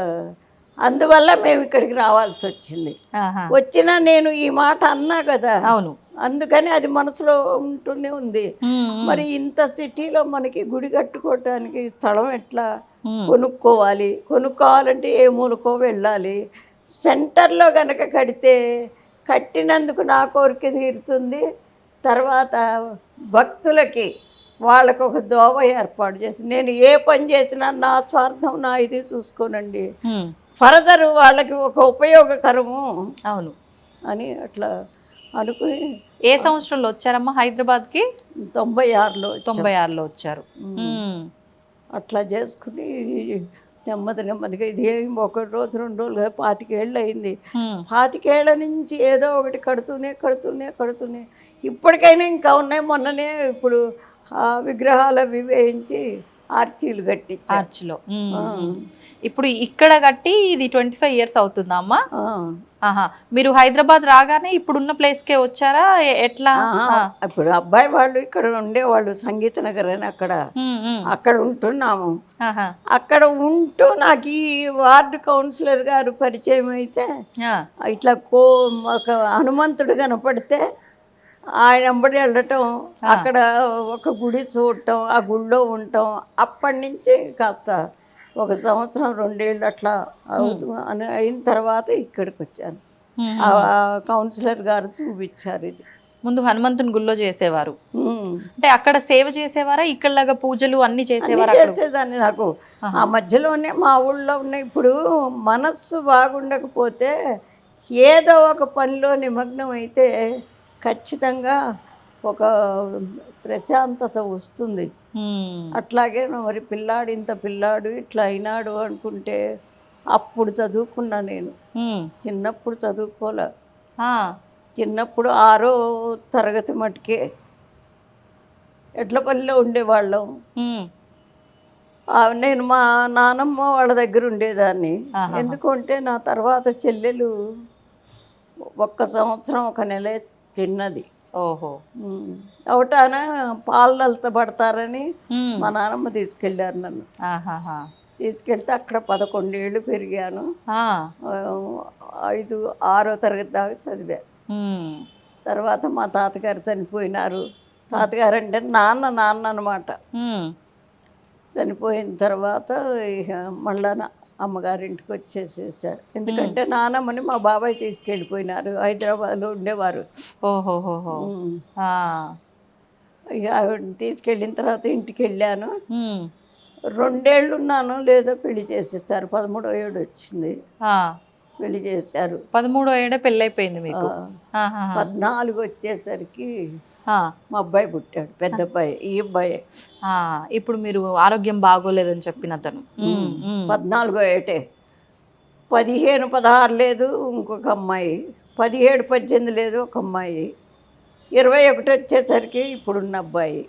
అందువల్ల మేము ఇక్కడికి రావాల్సి వచ్చింది. ఆహా. వచ్చినా నేను ఈ మాట అన్నా కదా, అవును. అందుకని అది మనసులో ఉంటూనే ఉంది. ఉమ్, ఉమ్, మరి ఇంత సిటీలో మనకి గుడి కట్టుకోవటానికి స్థలం ఎట్లా ఉమ్. కొనుక్కోవాలంటే ఏ మూలకో వెళ్ళాలి. సెంటర్లో కనుక కడితే కట్టినందుకు నా కోరిక తీరుతుంది. తర్వాత భక్తులకి వాళ్ళకు ఒక దోవ ఏర్పాటు చేసి, నేను ఏ పని చేసినా నా స్వార్థం నా ఇది చూసుకోనండి, ఉమ్. ఫర్దర్ వాళ్ళకి ఒక ఉపయోగకరము అవును. అని అట్లా అనుకుని ఏ సంవత్సరంలో వచ్చారమ్మా హైదరాబాద్కి? 96లో 96లో వచ్చారు. ఉమ్. అట్లా చేసుకుని నెమ్మదిగా ఇది ఏం ఒక రోజు 2 రోజులు 25 ఏళ్ళు అయింది. ఉమ్. 25 ఏళ్ల నుంచి ఏదో ఒకటి కడుతూనే ఇప్పటికైనా ఇంకా ఉన్నాయి. మొన్ననే ఇప్పుడు ఆ విగ్రహాలు అవి వేయించి ఆర్చీలు కట్టించారు. ఆర్చ్లో. ఇప్పుడు ఇక్కడ కట్టి ఇది 25 years అవుతుందా అమ్మా? ఆహా. మీరు హైదరాబాద్ రాగానే ఇప్పుడున్న ప్లేస్కే వచ్చారా? ఎట్లా? ఇప్పుడు అబ్బాయి వాళ్ళు ఇక్కడ ఉండేవాళ్ళు, సంగీత నగర్ అని, అక్కడ ఉంటున్నాము. ఆహా. అక్కడ ఉంటూ నాకు ఈ వార్డు కౌన్సిలర్ గారు పరిచయం అయితే, ఇట్లా ఒక హనుమంతుడు కనపడితే ఆయన వెంబడి వెళ్ళటం, అక్కడ ఒక గుడి చూడటం, ఆ గుడిలో ఉండటం, అప్పటి నుంచి కాస్త 1 సంవత్సరం 2 ఏళ్ళు అట్లా అని అయిన తర్వాత ఇక్కడికి వచ్చాను. ఆ కౌన్సిలర్ గారు చూపించారు ఇది. ముందు హనుమంతుని గుళ్ళో చేసేవారు అంటే అక్కడ సేవ చేసేవారా? ఇక్కడలాగా పూజలు అన్ని చేసేవారా? చేసేదాన్ని. నాకు ఆ మధ్యలోనే మా ఊళ్ళో ఉన్న, ఇప్పుడు మనస్సు బాగుండకపోతే ఏదో ఒక పనిలో నిమగ్నం అయితే ఖచ్చితంగా ఒక ప్రశాంతత వస్తుంది. అట్లాగే మరి ఇంత పిల్లాడు ఇట్లా అయినాడు అనుకుంటే, అప్పుడు చదువుకున్నా నేను. చిన్నప్పుడు చదువుకోలే. చిన్నప్పుడు 6వ తరగతి మటుకే ఎడ్లపల్లిలో ఉండేవాళ్ళం. నేను మా నానమ్మ వాళ్ళ దగ్గర ఉండేదాన్ని. ఎందుకంటే నా తర్వాత చెల్లెలు 1 సంవత్సరం 1 నెల తిన్నది. ఓహో. ఒకటాన పాలనలతో పడతారని మా నాన్నమ్మ తీసుకెళ్ళారు నన్ను. తీసుకెళ్తే అక్కడ 11 ఏళ్ళు పెరిగాను. 6వ తరగతి దాకా చదివా. తర్వాత మా తాతగారు చనిపోయినారు. తాతగారు అంటే నాన్న అన్నమాట. చనిపోయిన తర్వాత ఇక మళ్ళా అమ్మగారింటికి వచ్చేసేసారు. ఎందుకంటే నానమ్మని మా బాబాయ్ తీసుకెళ్ళిపోయినారు, హైదరాబాద్లో ఉండేవారు. ఓహోహోహో. ఇక ఆవిడని తీసుకెళ్ళిన తర్వాత ఇంటికి వెళ్ళాను. 2 ఏళ్ళు ఉన్నాను, లేదో పెళ్లి చేసేస్తారు. 13వ ఏడు వచ్చింది, పెళ్లి చేశారు. 13వ ఏడే పెళ్ళి అయిపోయింది మీకు? 14 వచ్చేసరికి మా అబ్బాయి పుట్టాడు, పెద్ద అబ్బాయి, ఈ అబ్బాయి. ఇప్పుడు మీరు ఆరోగ్యం బాగోలేదని చెప్పిన అతను 14వ ఏటే. 15, 16 లేదు ఇంకొక అమ్మాయి, 17, 18 లేదు ఒక అమ్మాయి, 21 వచ్చేసరికి ఇప్పుడున్న అబ్బాయి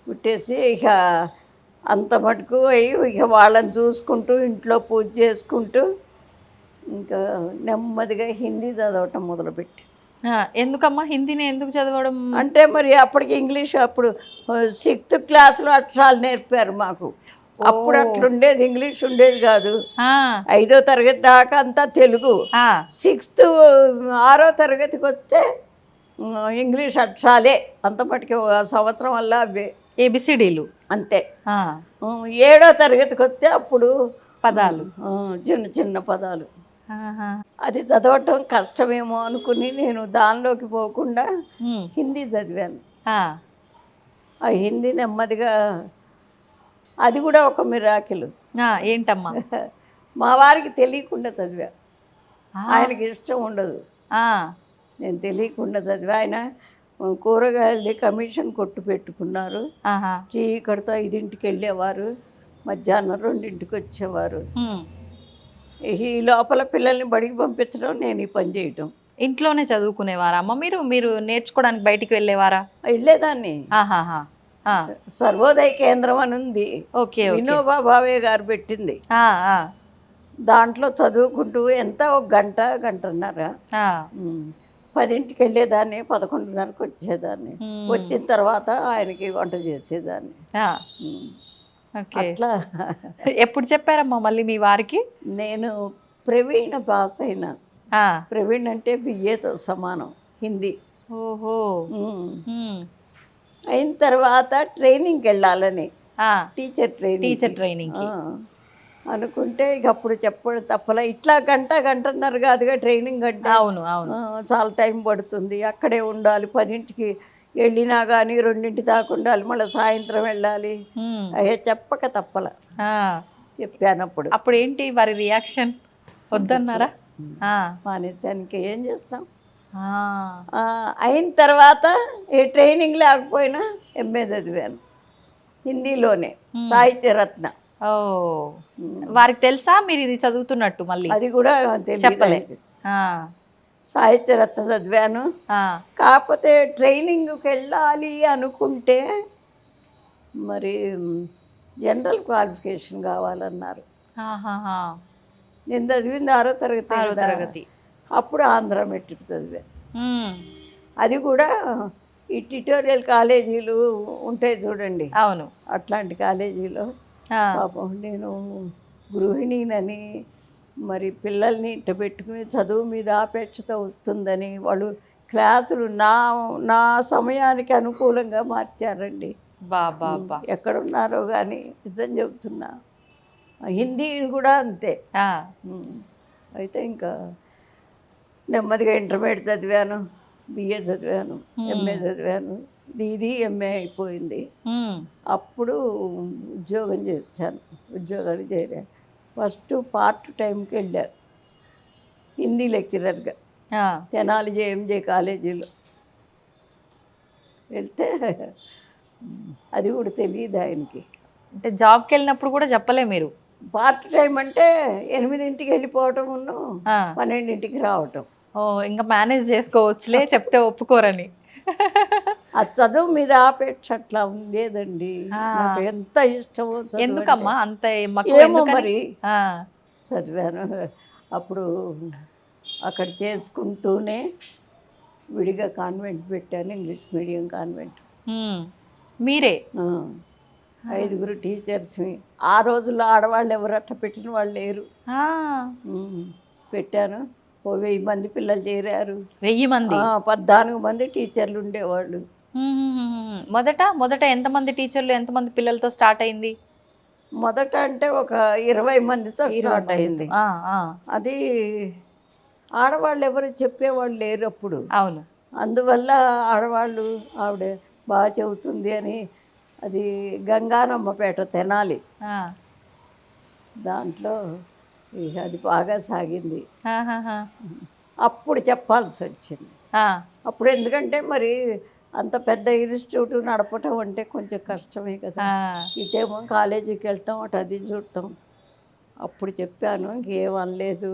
పుట్టేసి ఇక అంత మటుకు అయ్యి ఇక వాళ్ళని చూసుకుంటూ ఇంట్లో పూజ చేసుకుంటూ ఇంకా నెమ్మదిగా హిందీ చదవటం మొదలుపెట్టి. ఎందుకమ్మా హిందీని ఎందుకు చదవడం? అంటే మరి అప్పటికి ఇంగ్లీష్, అప్పుడు 6th క్లాస్లో అక్షరాలు నేర్పారు మాకు. అప్పుడు అట్లుండేది, ఇంగ్లీష్ ఉండేది కాదు. 5వ తరగతి దాకా అంతా తెలుగు. 6వ తరగతికి వస్తే ఇంగ్లీష్ అక్షరాలే. అంత మటుకి 1 సంవత్సరం వల్ల అవే ABCDలు అంతే. 7వ తరగతికి వస్తే అప్పుడు పదాలు, చిన్న పదాలు. అది చదవటం కష్టమేమో అనుకుని నేను దానిలోకి పోకుండా హిందీ చదివాను. ఆ హిందీ నెమ్మదిగా, అది కూడా ఒక మిరాకిల్. ఏంటమ్మా? మా వారికి తెలియకుండా చదివా. ఆయనకి ఇష్టం ఉండదు, నేను తెలియకుండా చదివా. ఆయన కూరగాయలది కమిషన్ కొట్టు పెట్టుకున్నారు. చీకటితో 5ంటికి వెళ్ళేవారు, మధ్యాహ్నం 2ంటికి వచ్చేవారు. ఈ లోపల పిల్లల్ని బడికి పంపించడం, నేను ఈ పని చేయటం. ఇంట్లోనే చదువుకునేవారా అమ్మ మీరు? మీరు నేర్చుకోవడానికి బయటికి వెళ్ళేవారా? వెళ్ళేదాన్ని. సర్వోదయ కేంద్రం అని ఉంది, వినోబా భావే గారు పెట్టింది. దాంట్లో చదువుకుంటూ ఎంత 1 గంట, 1.5 10ంటికి వెళ్ళేదాన్ని, 11:30కి వచ్చేదాన్ని. వచ్చిన తర్వాత ఆయనకి వంట చేసేదాన్ని. ఉమ్. ఓకే. అట్లా ఎప్పుడు చెప్పారమ్మా మళ్ళీ మీ వారికి? నేను ప్రవీణ పాస్ అయినా. ఆ, ప్రవీణ్ అంటే బిఏతో సమానం, హిందీ. ఓహో. ఉమ్. అయిన తర్వాత ట్రైనింగ్కి వెళ్ళాలని, టీచర్ టీచర్ ట్రైనింగ్ అనుకుంటే ఇక అప్పుడు చెప్పడం తప్పలే. ఇట్లా గంటన్నర కాదుగా ట్రైనింగ్ అంటే. అవును అవును. చాలా టైం పడుతుంది, అక్కడే ఉండాలి. 10ంటికి వెళ్ళినా కానీ 2ంటి దాకా ఉండాలి, మళ్ళీ సాయంత్రం వెళ్ళాలి. అయ్యే చెప్పక తప్పల, చెప్పాను అప్పుడు. అప్పుడు ఏంటి వారి రియాక్షన్? వద్దన్నారా? మానేశానికి ఏం చేస్తాం. అయిన తర్వాత ఏ ట్రైనింగ్ లేకపోయినా ఎంఏ చదివాను హిందీలోనే, సాహిత్యరత్న. ఓ, వారికి తెలుసా మీరు ఇది చదువుతున్నట్టు? మళ్ళీ అది కూడా చెప్పలే. సాహిత్యరత్న చదివాను. కాకపోతే ట్రైనింగ్కి వెళ్ళాలి అనుకుంటే మరి జనరల్ క్వాలిఫికేషన్ కావాలన్నారు. నేను చదివింది 6వ తరగతి. అప్పుడు ఆంధ్ర మెట్రిక్ చదివాను. అది కూడా ఈ ట్యుటోరియల్ కాలేజీలు ఉంటాయి చూడండి, అవును, అట్లాంటి కాలేజీలో. పాపం నేను గృహిణినని, మరి పిల్లల్ని ఇట్ట పెట్టుకుని చదువు మీద ఆపేక్షతో వస్తుందని వాళ్ళు క్లాసులు నా సమయానికి అనుకూలంగా మార్చారండి. బాబా ఎక్కడున్నారో కానీ నిజం చెబుతున్నా. హిందీ కూడా అంతే. అయితే ఇంకా నెమ్మదిగా ఇంటర్మీడియట్ చదివాను, బిఏ చదివాను, ఎంఏ చదివాను. ఇది ఎంఏ అయిపోయింది. అప్పుడు ఉద్యోగం చేశాను, ఉద్యోగాలు చేరాను. ఫస్ట్ పార్ట్ టైంకి వెళ్ళాను హిందీ లెక్చరర్గా తెనాలి జేఎంజే కాలేజీలో. వెళ్తే అది కూడా తెలియదు ఆయనకి. అంటే జాబ్కి వెళ్ళినప్పుడు కూడా చెప్పలే మీరు? పార్ట్ టైం అంటే 8ంటికి వెళ్ళిపోవటం, 12ంటికి రావటం. ఓ, ఇంకా మేనేజ్ చేసుకోవచ్చులే, చెప్తే ఒప్పుకోరని. ఆ చదువు మీద ఆపేక్ష అట్లా ఉండేదండి. నాకు ఎంత ఇష్టమో. ఎందుకమ్మా అంత ఏమో మరి చదివాను. అప్పుడు అక్కడ చేసుకుంటూనే విడిగా కాన్వెంట్ పెట్టాను, ఇంగ్లీష్ మీడియం కాన్వెంట్. మీరే? 5గురు టీచర్స్ని. ఆ రోజుల్లో ఆడవాళ్ళు ఎవరు అట్లా పెట్టిన వాళ్ళు లేరు. పెట్టాను. 1000 మంది పిల్లలు చేరారు. 1000 మంది? 14 మంది టీచర్లు ఉండేవాళ్ళు. మొదట ఎంతమంది టీచర్లు, ఎంతమంది పిల్లలతో స్టార్ట్ అయింది? మొదట అంటే ఒక 20 మందితో స్టార్ట్ అయింది. అది ఆడవాళ్ళు ఎవరు చెప్పేవాళ్ళు లేరు అప్పుడు. అవును. అందువల్ల ఆడవాళ్ళు ఆవిడ బాగా చెబుతుంది అని, అది గంగానమ్మపేట తెనాలి, దాంట్లో అది బాగా సాగింది. అప్పుడు చెప్పాల్సి వచ్చింది. అప్పుడు ఎందుకంటే మరి అంత పెద్ద ఇన్స్టిట్యూట్ నడపటం అంటే కొంచెం కష్టమే కదా. ఇటేమో కాలేజీకి వెళ్ళటం, అటు అది చూడటం. అప్పుడు చెప్పాను, ఇంకేం అనలేదు.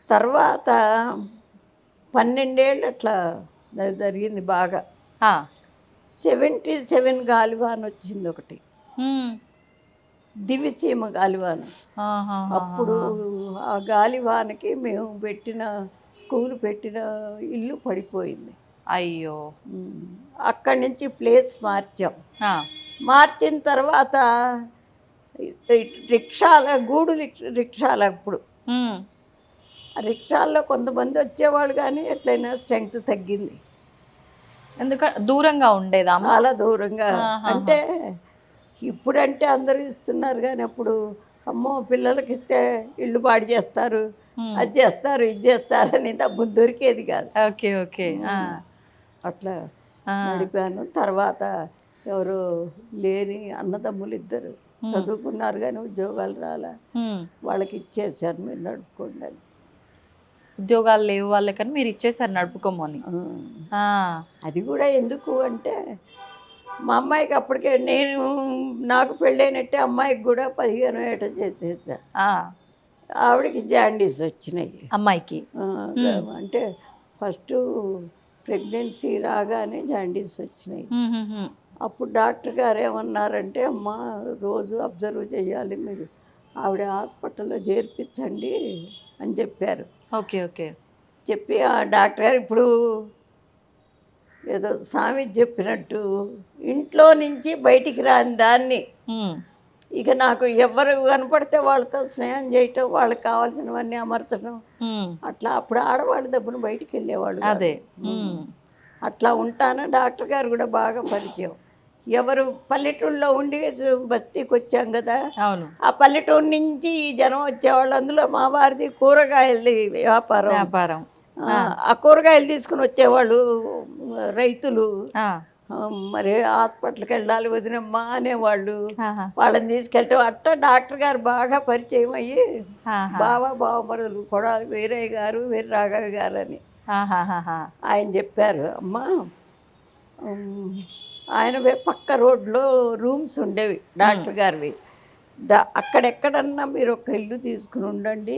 తర్వాత 12 ఏళ్ళు అట్లా జరిగింది బాగా. 77 గాలివాన్ వచ్చింది ఒకటి, దివిసీమ గాలివాన్. అప్పుడు ఆ గాలివాన్కి మేము పెట్టిన స్కూల్ పెట్టిన ఇల్లు పడిపోయింది. అయ్యో. అక్కడి నుంచి ప్లేస్ మార్చాం. మార్చిన తర్వాత రిక్షాల గూడు రిక్షాలు అప్పుడు రిక్షాల్లో కొంతమంది వచ్చేవాళ్ళు, కానీ ఎట్లయినా స్ట్రెంగ్త్ తగ్గింది. ఎందుకంటే దూరంగా ఉండేదా? చాలా దూరంగా. అంటే ఇప్పుడంటే అందరూ ఇస్తున్నారు, కానీ అప్పుడు అమ్మో పిల్లలకి ఇస్తే ఇల్లు పాడు చేస్తారు, అది చేస్తారు, ఇది చేస్తారు అని డబ్బు దొరికేది కాదు. Okay okay. అట్లా నడిపాను. తర్వాత ఎవరు లేని అన్నదమ్ములు 2 చదువుకున్నారు కానీ ఉద్యోగాలు రాలే, వాళ్ళకి ఇచ్చేసారు, మీరు నడుపుకోండి అని. ఉద్యోగాలు లేవు వాళ్ళకని మీరు ఇచ్చేసారు నడుపుకోమని. అది కూడా ఎందుకు అంటే మా అమ్మాయికి అప్పటికే నాకు పెళ్ళైనట్టే అమ్మాయికి కూడా 15 ఏట చేసేసా. ఆవిడకి జాండీస్ వచ్చినాయి అమ్మాయికి. అంటే ఫస్ట్ ప్రెగ్నెన్సీ రాగానే జాండీస్ వచ్చినాయి. అప్పుడు డాక్టర్ గారు ఏమన్నారంటే, అమ్మ రోజు అబ్జర్వ్ చేయాలి మీరు, ఆవిడ హాస్పిటల్లో చేర్పించండి అని చెప్పారు. Okay okay. చెప్పి ఆ డాక్టర్ గారు ఇప్పుడు ఏదో స్వామి చెప్పినట్టు ఇంట్లో నుంచి బయటికి రాని దాన్ని ఉమ్, ఇక నాకు ఎవరు కనపడితే వాళ్ళతో స్నేహం చేయటం, వాళ్ళకి కావాల్సినవన్నీ అమర్చడం, ఉమ్, అట్లా అప్పుడు ఆడవాళ్ళ దెబ్బను బయటికి వెళ్ళేవాళ్ళు కాదు. అదే ఉమ్, అట్లా ఉంటాను. డాక్టర్ గారు కూడా బాగా పరిచయం. ఎవరు పల్లెటూళ్ళలో ఉండి బస్తీకి వచ్చాం కదా, అవును ఆ పల్లెటూరు నుంచి ఈ జనం వచ్చేవాళ్ళు. అందులో మా వారిది కూరగాయలది వ్యాపారం. వ్యాపారం. ఆ కూరగాయలు తీసుకుని వచ్చేవాళ్ళు రైతులు. ఆ, ఆ, మరి హాస్పిటల్కి వెళ్ళాలి వదినమ్మా అనేవాళ్ళు. ఆహా, వాళ్ళని తీసుకెళ్ళటం అట్లా డాక్టర్ గారు బాగా పరిచయం అయ్యి ఆహా, బావమరుదులు కొడాలి వీరయ్య గారు, వీర రాఘవి గారు అని ఆహాహాహా. ఆయన చెప్పారు. అమ్మా ఆయన పక్క రోడ్లో రూమ్స్ ఉండేవి డాక్టర్ గారివి. అక్కడెక్కడన్నా మీరు ఒక ఇల్లు తీసుకుని ఉండండి,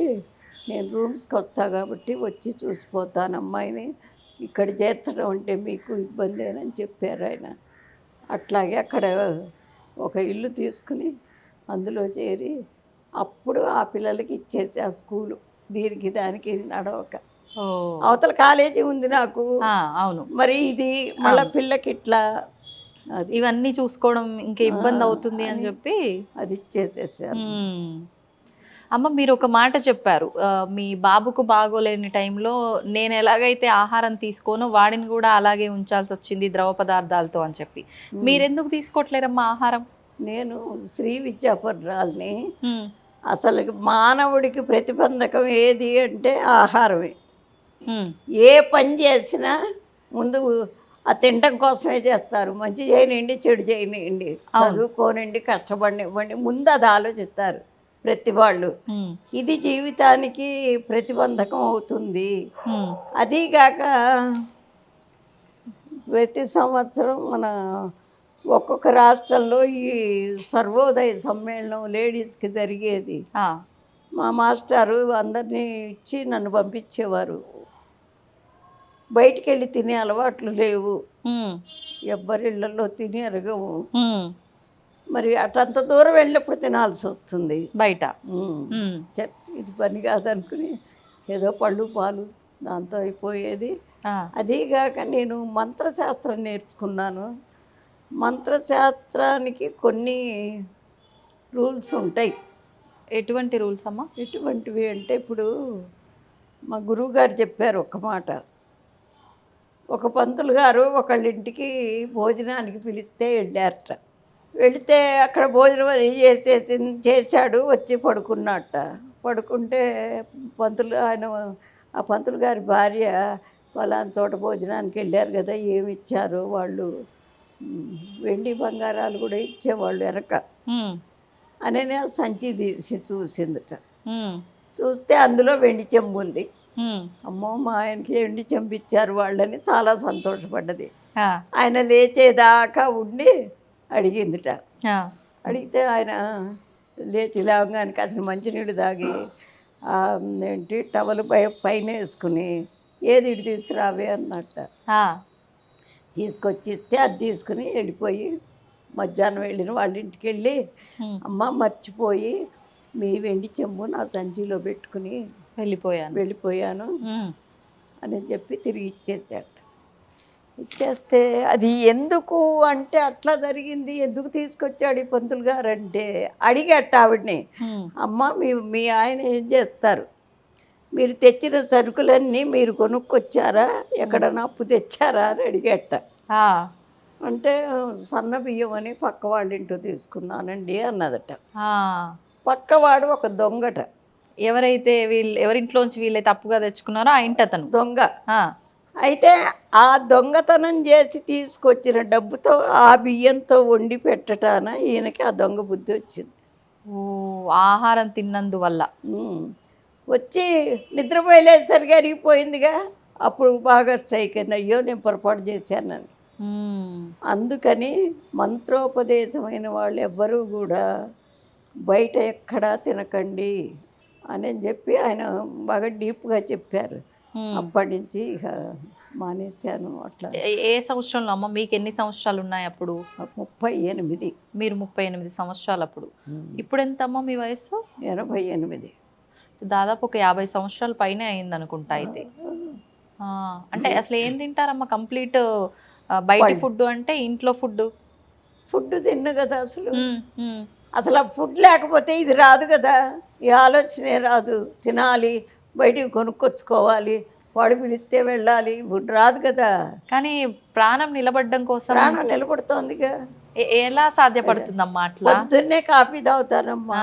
నేను రూమ్స్కి వస్తా కాబట్టి వచ్చి చూసిపోతాను అమ్మాయిని, ఇక్కడ చేర్చడం అంటే మీకు ఇబ్బందేనని చెప్పారు ఆయన. అట్లాగే అక్కడ ఒక ఇల్లు తీసుకుని అందులో చేరి అప్పుడు ఆ పిల్లలకి ఇచ్చేసి ఆ స్కూలు దీనికి దానికి నడవక. ఓ, అవతల కాలేజీ ఉంది నాకు, ఆ, అవును. మరి ఇది మళ్ళీ పిల్లకి ఇట్లా అది ఇవన్నీ చూసుకోవడం ఇంకా ఇబ్బంది అవుతుంది అని చెప్పి అది ఇచ్చేసేసారు. అమ్మ మీరు ఒక మాట చెప్పారు, మీ బాబుకు బాగోలేని టైంలో నేను ఎలాగైతే ఆహారం తీసుకోనో వాడిని కూడా అలాగే ఉంచాల్సి వచ్చింది ద్రవ పదార్థాలతో అని చెప్పి. మీరెందుకు తీసుకోవట్లేరమ్మా ఆహారం? నేను శ్రీ విద్యాపరురాల్ని. అసలు మానవుడికి ప్రతిబంధకం ఏది అంటే ఆహారమే. ఏ పని చేసినా ముందు ఆ తినడం కోసమే చేస్తారు. మంచి చేయనివ్వండి, చెడు చేయనివ్వండి, చదువుకోనివ్వండి, కష్టపడినివ్వండి, ముందు అది ఆలోచిస్తారు ప్రతి వాళ్ళు. ఇది జీవితానికి ప్రతిబంధకం అవుతుంది. అదీగాక ప్రతి సంవత్సరం మన ఒక్కొక్క రాష్ట్రంలో ఈ సర్వోదయ సమ్మేళనం లేడీస్కి జరిగేది. మా మాస్టారు అందరినీ ఇచ్చి నన్ను పంపించేవారు. బయటికి వెళ్ళి తినే అలవాట్లు లేవు, ఎవ్వరిళ్ళల్లో తిని అరగవు. మరి అటంత దూరం వెళ్ళినప్పుడు తినాల్సి వస్తుంది బయట. ఇది పని కాదనుకుని ఏదో పళ్ళు పాలు దాంతో అయిపోయేది. అదీగాక నేను మంత్రశాస్త్రం నేర్చుకున్నాను. మంత్రశాస్త్రానికి కొన్ని రూల్స్ ఉంటాయి. ఎటువంటి రూల్స్ అమ్మా? ఎటువంటివి అంటే ఇప్పుడు మా గురువుగారు చెప్పారు ఒక మాట. ఒక పంతులు గారు ఒకళ్ళ ఇంటికి భోజనానికి పిలిస్తే వెళ్ళారట. వెళితే అక్కడ భోజనం అది చేశాడు, వచ్చి పడుకున్నట్ట. పడుకుంటే ఆ పంతులు గారి భార్య వాళ్ళని చోట భోజనానికి వెళ్ళారు కదా, ఏమి ఇచ్చారు వాళ్ళు, వెండి బంగారాలు కూడా ఇచ్చేవాళ్ళు వెనక అనే సంచి తీసి చూసిందట. చూస్తే అందులో వెండి చెంబు ఉంది. అమ్మో మా ఆయనకి వెండి చెంబు ఇచ్చారు వాళ్ళని చాలా సంతోషపడ్డది. ఆయన లేచేదాకా ఉండి అడిగిందిట. అడిగితే ఆయన లేచి లేవగానికి అతను మంచినీళ్ళు తాగి ఏంటి టవల్ పైన వేసుకుని ఏది ఇటు తీసుకురావే అన్నట్ట. తీసుకొచ్చి ఇస్తే అది తీసుకుని వెళ్ళిపోయి మధ్యాహ్నం వెళ్ళిన వాళ్ళ ఇంటికి వెళ్ళి, అమ్మ మర్చిపోయి మీ వెండి చెంబు నా సంచిలో పెట్టుకుని వెళ్ళిపోయాను అని చెప్పి తిరిగి ఇచ్చేసాట. ఇచ్చేస్తే అది ఎందుకు అంటే అట్లా జరిగింది, ఎందుకు తీసుకొచ్చాడు ఈ పంతులు గారు అంటే అడిగట్ట ఆవిడని, అమ్మ మీ ఆయన ఏం చేస్తారు, మీరు తెచ్చిన సరుకులన్నీ మీరు కొనుక్కొచ్చారా, ఎక్కడన్నా అప్పు తెచ్చారా అని అడిగట్ట. అంటే సన్న బియ్యం అని పక్క వాళ్ళ ఇంటో తీసుకున్నానండి అన్నదట. పక్కవాడు ఒక దొంగట. ఎవరైతే ఎవరింట్లోంచి వీళ్ళైతే తప్పుగా తెచ్చుకున్నారో ఆ ఇంటి అతను దొంగ. అయితే ఆ దొంగతనం చేసి తీసుకొచ్చిన డబ్బుతో ఆ బియ్యంతో వండి పెట్టటాన ఈయనకి ఆ దొంగ బుద్ధి వచ్చింది. ఆహారం తిన్నందువల్ల వచ్చి నిద్రపోయేసరికి అరిగిపోయిందిగా. అప్పుడు బాగా స్ట్రైక్ అయింది, అయ్యో నేను పొరపాటు చేశానని. అందుకని మంత్రోపదేశమైన వాళ్ళు ఎవ్వరూ కూడా బయట ఎక్కడా తినకండి అని చెప్పి ఆయన బాగా డీప్గా చెప్పారు. అప్పటి నుంచి ఇక మానేశాను. అట్లా. ఏ సంవత్సరంలో అమ్మ? మీకు ఎన్ని సంవత్సరాలు ఉన్నాయి అప్పుడు? 38. మీరు 38 సంవత్సరాలు అప్పుడు. ఇప్పుడు ఎంత అమ్మ మీ వయసు? 88. దాదాపు ఒక 50 సంవత్సరాల పైనే అయింది అనుకుంటా. అయితే అంటే అసలు ఏం తింటారమ్మా కంప్లీట్ బయట ఫుడ్ అంటే ఇంట్లో ఫుడ్? ఫుడ్ తిన్ను కదా అసలు. అసలు ఆ ఫుడ్ లేకపోతే ఇది రాదు కదా, ఈ ఆలోచనే రాదు. తినాలి, బయటికి కొనుక్కొచ్చుకోవాలి, వాడు పిలిస్తే వెళ్ళాలి, ఫుడ్ రాదు కదా. కానీ ప్రాణం నిలబడడం కోసం ప్రాణం నిలబడుతోందిగా. ఎలా సాధ్యపడుతుందమ్మా అట్లా? పొద్దున్నే కాఫీ తాగుతానమ్మా.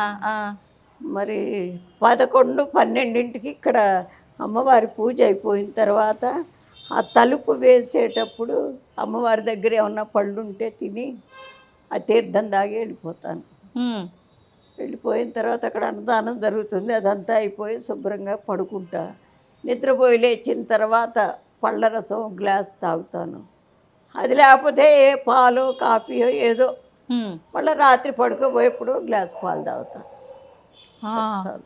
మరి 11, 12ంటికి ఇక్కడ అమ్మవారి పూజ అయిపోయిన తర్వాత ఆ తలుపు వేసేటప్పుడు అమ్మవారి దగ్గర ఏమన్నా పళ్ళు ఉంటే తిని ఆ తీర్థం దాగి వెళ్ళిపోతాను. వెళ్ళిపోయిన తర్వాత అక్కడ అన్నదానం జరుగుతుంది, అదంతా అయిపోయి శుభ్రంగా పడుకుంటా. నిద్రపోయి లేచిన తర్వాత పళ్ళ రసం గ్లాస్ తాగుతాను. అది లేకపోతే ఏ పాలు కాఫీయో ఏదో, మళ్ళీ రాత్రి పడుకోబోయేప్పుడు గ్లాస్ పాలు తాగుతాను. చాలు.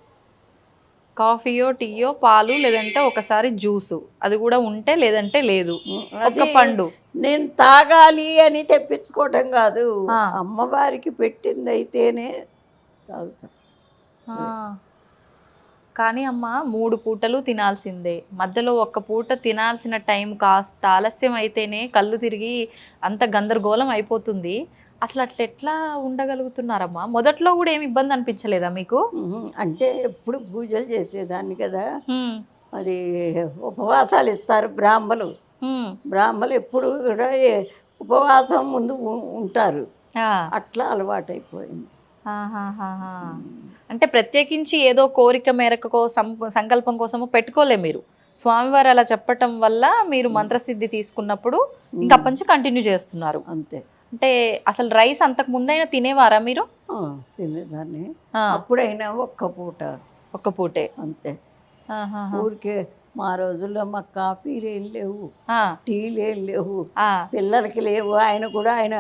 కాఫీయో టీయో పాలు లేదంటే ఒకసారి జ్యూసు, అది కూడా ఉంటే లేదంటే లేదు. ఒక పండు నేను తాగాలి అని తెప్పించుకోవటం కాదు, అమ్మవారికి పెట్టింది అయితేనే తాగుతా. కానీ అమ్మ 3 పూటలు తినాల్సిందే, మధ్యలో ఒక్క పూట తినాల్సిన టైం కాస్త ఆలస్యం అయితేనే కళ్ళు తిరిగి అంత గందరగోళం అయిపోతుంది. అసలు అట్లా ఎట్లా ఉండగలుగుతున్నారమ్మా? మొదట్లో కూడా ఏమి ఇబ్బంది అనిపించలేదా మీకు? అంటే ఎప్పుడు పూజలు చేసేదాన్ని కదా, అది ఉపవాసాలు ఇస్తారు బ్రాహ్మలు. బ్రాహ్మలు ఎప్పుడు కూడా ఉపవాసం ముందు ఉంటారు, అట్లా అలవాటైపోయింది. అంటే ప్రత్యేకించి ఏదో కోరిక మేరకు సంకల్పం కోసము పెట్టుకోలే మీరు, స్వామివారు అలా చెప్పటం వల్ల మీరు మంత్రసిద్ధి తీసుకున్నప్పుడు ఇంకా అప్పటి నుంచి కంటిన్యూ చేస్తున్నారు అంతే. అంటే అసలు రైస్ అంతకు ముందైనా తినేవారా మీరు? తినేదాన్ని, అప్పుడైనా ఒక్క పూటే అంతే. ఊరికే మా రోజుల్లో మాకు కాఫీలు ఏం లేవు, టీలు ఏం లేవు, పిల్లలకి లేవు. ఆయన కూడా ఆయన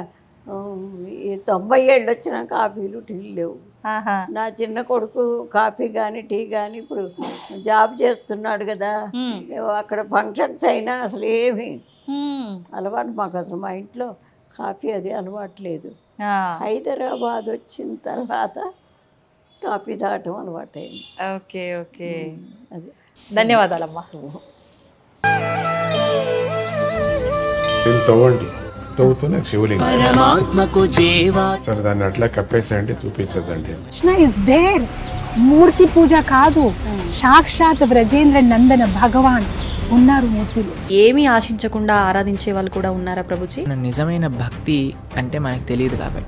90 ఏళ్ళు వచ్చిన కాఫీలు టీలు లేవు. నా చిన్న కొడుకు కాఫీ కానీ టీ కానీ ఇప్పుడు జాబ్ చేస్తున్నాడు కదా, అక్కడ ఫంక్షన్స్ అయినా అసలు ఏమి అలవాటు మాకు, అసలు మా ఇంట్లో కాఫీ అది అలవాటు లేదు. హైదరాబాద్ వచ్చిన తర్వాత కాఫీ తాగటం అలవాటైంది. ఓకే ఓకే, అది. ధన్యవాదాలమ్మా. తవ్వండి, తవ్వుతూనే శివలింగం సరే దాన్ని అట్లా కప్పేసేయండి, చూపించదండి. కృష్ణ ఇస్ దేర్, మూర్తి పూజ కాదు, సాక్షాత్ బ్రజేంద్ర నందన భగవాన్ ఉన్నారు మూర్తిలో. ఏమీ ఆశించకుండా ఆరాధించే వాళ్ళు కూడా ఉన్నారా ప్రభుజీ? నిజమైన భక్తి అంటే మనకు తెలియదు కాబట్టి